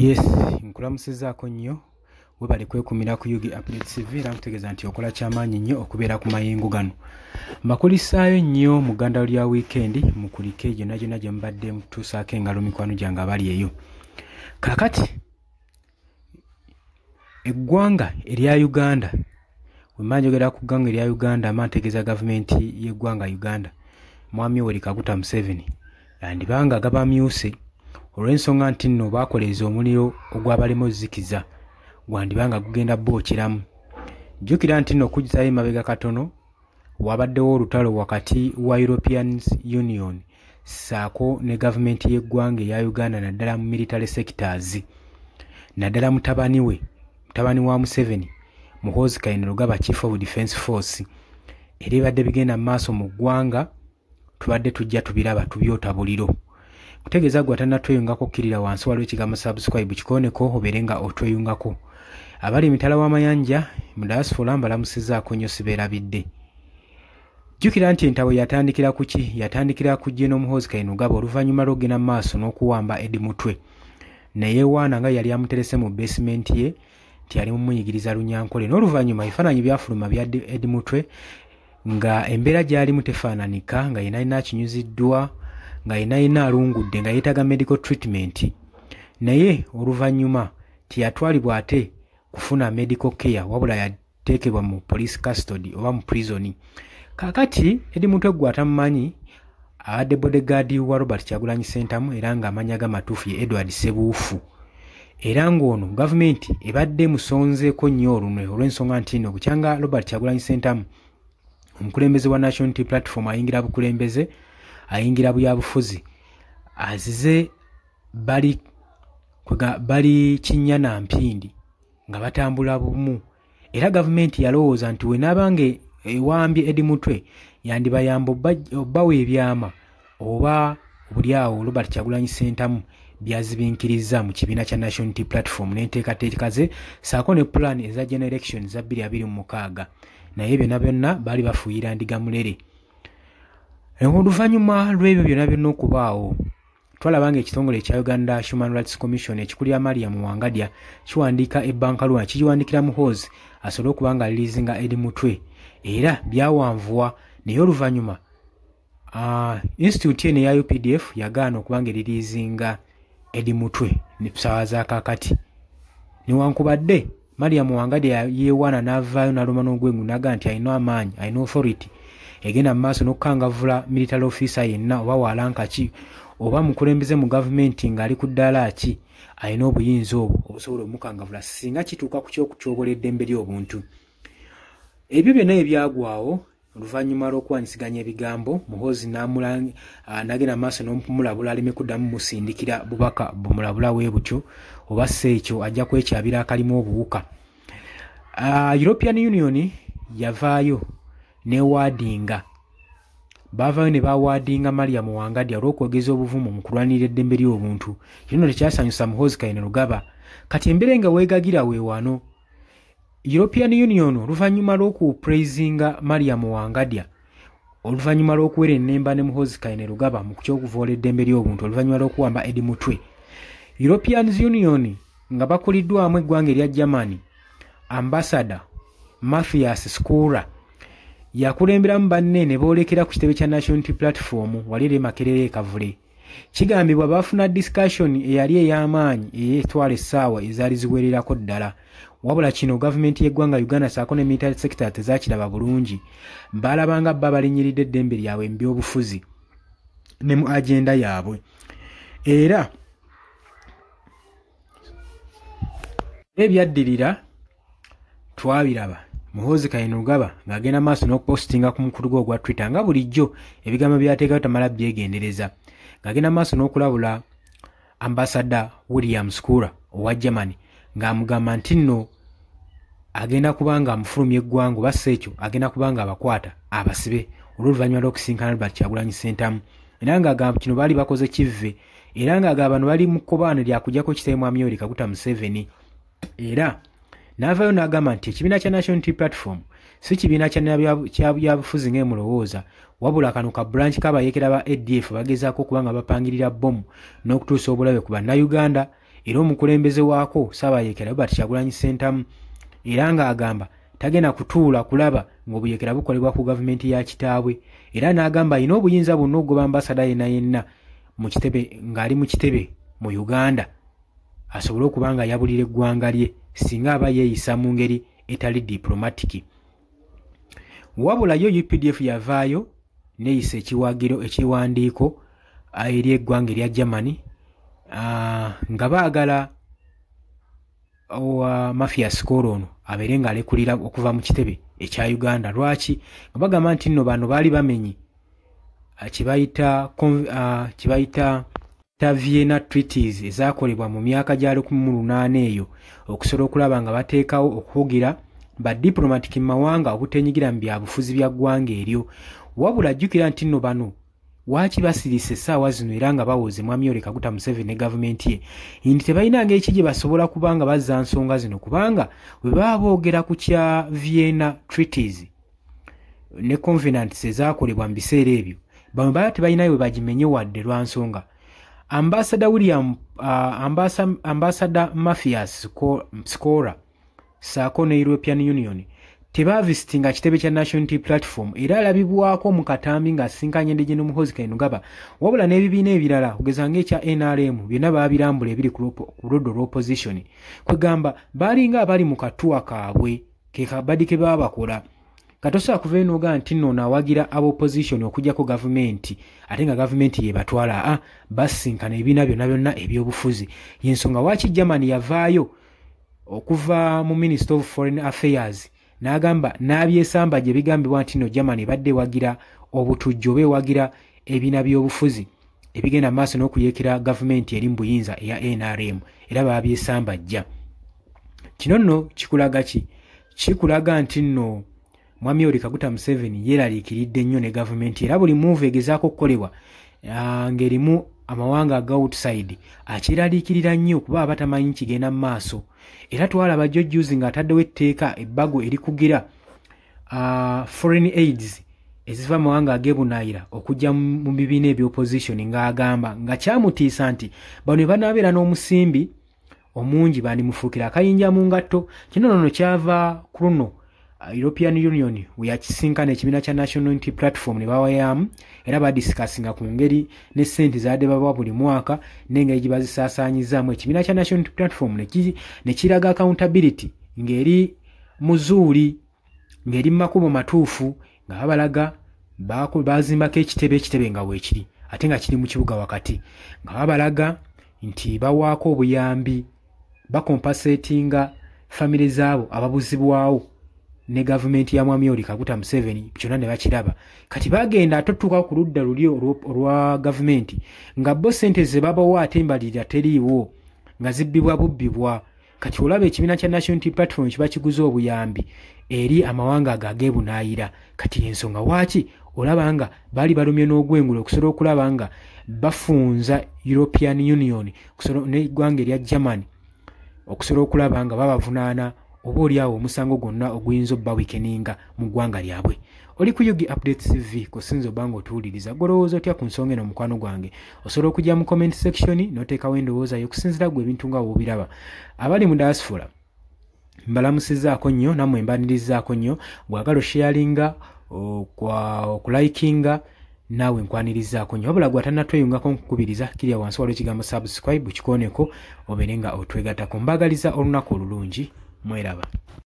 Yes, nkulamusizaako nnyo webale kwekumira ku Yugi Updates TV era nkutegeeza nti okola kyamaanyi nnyo okubeera ku mayingu gano. Mbakulisaayo nnyo mu ggandalo lya wiikendi mukulike gyonna gyonna gye mubadde mutuusaako engalo mikwano gyange abali eyo. Kaakati eggwanga erya Uganda, bwe mba njogera ku ggwanga erya Uganda mba ntegeeza gavumenti y'eggwanga Uganda, Mwami Yoweri Kaguta Museveni yandibanga gabamyuse olw'ensonga nti nno baakoleza omuliro ogw'abalema ozzikiza gwandibanga gugenda bookeramu. Jjukira nti nno okujjayo emabega katono wabaddewo olutalo wakati wa European Union ssaako ne gavumenti y'eggwanga eya Uganda naddala mu military sectors, naddala mutabani wa Museveni, Muhoozi Kainerugaba, Chief of Defence Force. Era ebadde bigenda mu maaso mu ggwanga tubadde tujja tubiraba tubyota buliro. Kutegeeza gwe atannatweyungako kkirira wansi waliwo ekigambo subscribe kikooneko obeere nga otweyungako. Abali emitala w'amayanja mu diaspora mbalamusizaako nnyo sibeerabidde. Jjukira nti entabo yatandikira ku ki? Yatandikira ku Gen. Muhoozi Kainerugaba oluvannyuma lw'okugenda mu maaso n'okuwamba Edi Mutwe. Naye waana nga yali amuterese mu basement ye nti yali mumuyigiriza Lunyankole. N'oluvannyuma ebifaananyi byafuluma bya Edi Mutwe nga embeera gy'alimu tefaananika, nga yenna akinyuziddwa, nga yenna alungudde, nga yeetaaga medical treatment. Naye oluvannyuma teyatwalibwa ate kufuna medical care, wabula yateekebwa mu police custody oba mu prison. Kaakati Edi Mutwe gwe atamumanyi abadde bodyguard wa Robert Kyagulanyi Ssentamu era ng'amannya g'amatuufu ye Edward Ssebuufu. Era ng'ono gavumenti ebadde musonzeeko nnyo olunwe olw'ensonga nti nno bukyanga Robert Kyagulanyi Ssentamu omukulembeze wa National Unity Platform ayingira bukulembeze, ayingira byabufuzi, azize bali kinnyana mpindi nga batambula bumu. Era gavumenti yalowooza nti we n'abange ewambye Edi Mutwe yandibayamba obbawa ebyama oba buli awo Robert Kyagulanyi Ssentamu byazibinkiriza mu kibiina kya National Unity Platform n'enteekateeka ze ssaako ne plan eza general election za 2026. Naye byonna baali bafuuyira ndiga mulere. Oluvannyuma lw'ebyo byonna okubaawo, twalabanga ekitongole ekya Uganda Human Rights Commission ekikulira Mariam Wangadya kiwandiika ebbankalua kigiwandikira Muhoozi asobole okuba nga alirizinga Edi Mutwe, era byawanvuwa. Naye oluvannyuma institute eno eya UPDF yagaana okuba nga eririzinga Edi Mutwe ne ssaawa za kaakati. Newankubadde Mariam Wangadya yeewaana n'avaayo n'aluma n'ogwengu n'agaa nti alina amaanyi, alina authority egenda mu maaso n'okukangavula military officer yenna oba waalankaki oba mukulembeze mu gavumenti ng'ali ku ddaala ki, alina obuyinza obwo obusobola omukangavula singa kituuka ku ky'okutyobola eddembe ly'obuntu. Ebyo byonna ebyagwawo oluvannyuma lw'okuwanyisiganya ebigambo, Muhoozi n'agenda mu maaso n'omulabula aleme kuddamu musindikira bubaka bumulabula bwe butyo oba sseekyo ajja kwekyabira akalimu obuwuka. European Union yavaayo newaadinga, baavaayo ne bawaadinga Mariam Wangadya olw'okwogeza obuvumu mu kulwanirira eddembe ly'obuntu. Kino tekyasanyusa Muhoozi Kainerugaba. Kati embeera nga weegagira weewano. European Union oluvannyuma lw'okupraisinga Mariam Wangadya, oluvannyuma lw'okuwera ennemba ne Muhoozi Kainerugaba mu ky'okuvoola eddembe ly'obuntu, oluvannyuma lw'okuwamba Edi Mutwe, European Union nga bakuliddwamu eggwanga erya Germany, Ambassador Matthias Skura yakulemberamu banne ne boolekera ku kitebe kya National Unity Platform wali Makerere Kavule. Kigambibwa baafuna discussion eyali ey'amaanyi ey'etwala essaawa ezaali ziwererako ddala. Wabula kino gavumenti y'eggwanga Uganda ssaako ne military sector tezaakiraba bulungi. Baalabanga bba balinnyiridde eddembe lyabwe mu byobufuzi ne mu agenda yaabwe. Era ebyaddirira twabiraba Muhoozi Kainerugaba ng'agenda maaso n'okupostinga ku mukulu gwe ogwa Twitter nga bulijjo ebigambo byateekayo tamala byegendereza, ng'agenda maaso n'okulabula Ambassador William Skura owa Germany ng'amugamba nti nno agenda kuba nga amufulumya eggwanga oba sseekyo agenda kuba nga abakwata abasibe olw'oluvannyuma lw'okusinkana Robert Kyagulanyi Ssentamu. Era ng'agamba kino baali bakoze kivve, era ng'agamba bano bali mu kkobaano lyakuggyako kitebe Mwami Yoweri Kaguta Museveni. Era n'avaayo n'agamba nti ekibiina kya National Unity Platform si kibiina kya byabufuzi ng'emulowooza, wabula kano ka branch k'abayeekera ba ADF bagezaako okuba nga bapangirira bbomu n'okutuusa obulabe ku bannayuganda era omukulembeze waako Ssaabayekera Robert Kyagulanyi Ssentamu era nga agamba tagenda kutuula kulaba ng'obuyekera bukolebwa ku gavumenti ya kitaabwe, era n'agamba alina obuyinza bwonna okugoba ambasada yenna mu kitebe ng'ali mu kitebe mu Uganda asobole okuba nga yabulira eggwanga lye singa aba yeeyisa mu ngeri etali diplomatic. Wabula yo UPDF yavaayo neeyisa ekiwandiiko eri eggwanga erya Germany nga baagala Mathias Kolo ono abeere ng'alekulira okuva mu kitebe ekya Uganda. Lwaki? Nga bagamba nti nno bano baali bamenyi kibayita Vienna Treaties ezaakolebwa mu myaka gya 1800 eyo okusobola okulaba nga bateekawo okuwagira ba diplomatic mu mawanga obutenyigira mu byabufuzi bya ggwanga eryo. Wabula jjukira nti nno bano waaki basirise essaawa zino era nga bawoze Mwami Yoweri Kaguta Museveni ne gavumenti ye nti tebalina ngeri ki gye basobola kuba nga bazza nsonga zino, kubanga bwe baba boogera ku kya Vienna Treaties ne Covenants ezaakolebwa mu biseera ebyo, bano baba tebalinayo bwe bagimenye wadde lwa nsonga Ambassador Mathias Skora saako ne European Union tebavisitinga kitebe kya National Unity Platform era alabibwako mu katambi ng'asinkanye Ndejje Muhoozi Kainerugaba, wabula n'ebibiina ebirala okugeza ng'ekya NRM byonna baabirambula ebiri ku ludda olw'opposition, kwegamba baalinga abali mu katuwa kaabwe ke kabadi ke baba bakola. Katosa kuva eno ga nti nno nawagira ab'opposition okujjako gavumenti ate nga gavumenti ye batwala basinkana ebibiina byonna ebyobufuzi. Y'ensonga waaki Germany yavaayo okuva mu Minister of Foreign Affairs n'agamba n'abyesamba gye bigambibwa nti nno Germany badde wagira obutujjo beewagira ebibiina by'obufuzi ebigenda maaso n'okuyeekera gavumenti eri mu buyinza eya NRM era baabyesamba jja. Kino nno kikulaga ki? Kikulaga nti nno Mwami Yoweri Kaguta Museveni yeeraliikiridde nnyo ne gavumenti era buli move egezaako okukolebwa ng'erimu amawanga aga outside akiraliikirira nnyo kuba abatamanyi kigenda mu maaso. Era twalaba jjojjuzi ng'ataddewo etteeka ebbago erikugira foreign aids eziva mu mawanga ag'ebunaayira okujja mu bibiina eby'opposition ng'agamba nga kyamutiisa nti bano banaabeera n'omusimbi omungi bandimufuukira akayinja mu ngatto. Kino nno kyava ku luno European Union we yakisinkana ekibiina kya National Unity Platform ne bawayamu era badisikasinga ku ngeri ne ssente zaadde babawa buli mwaka n'engeri gye bazisaasaanyizaamu. Ekibiina kya National Unity Platform ne kiraga accountability ng'eri muzuuli ng'eri mu makubo matuufu nga babalaga bazimbako ekitebe nga weekiri ate nga kiri mu kibuga wakati, nga babalaga nti bawaako obuyambi bakompasetinga famire zaabo ababuzibwawo ne gavumenti ya Mwami Yoweri Kaguta Museveni kyonna ne bakiraba. Kati bagenda atotuuka ku ludda luli olwa gavumenti nga bo ssente ze babawa ate embalirira teriiwo nga zibbibwa bubbibwa. Kati olaba ekibiina kya National Unity Platform kiba kiguze obuyambi eri amawanga ag'ebunaayira. Kati ensonga waaki olaba nga baali balumye n'ogwengula okusobola okulaba nga bafunza European Union n'eggwanga erya Germany okusobola okulaba nga babavunaana oba oliawo omusango gwonna oguyinza obba weekeninga mu ggwanga lyabwe. Oli ku Yugi Updates TV kusinza obba ng'otuwuliriza. Golowooza otya ku nsonga eno mukwano gwange? Osobola okujja mu comment section n'oteekawo endowooza yo okusinziira ggwe ebintu nga woobiraba. Abali mu diaspora mbalamusizzaako nnyo nammwe mbanirizaako nnyo. Bwagala osharinga okulikinga naawe nkwanirizaako nnyo. Wabula gwe atannatweyungako nkukubiriza kirya wansi waliwo ekigambo subscribe kikooneko obeere nga otwegattako. Mbagaliza olunaku olulungi. Mweraba.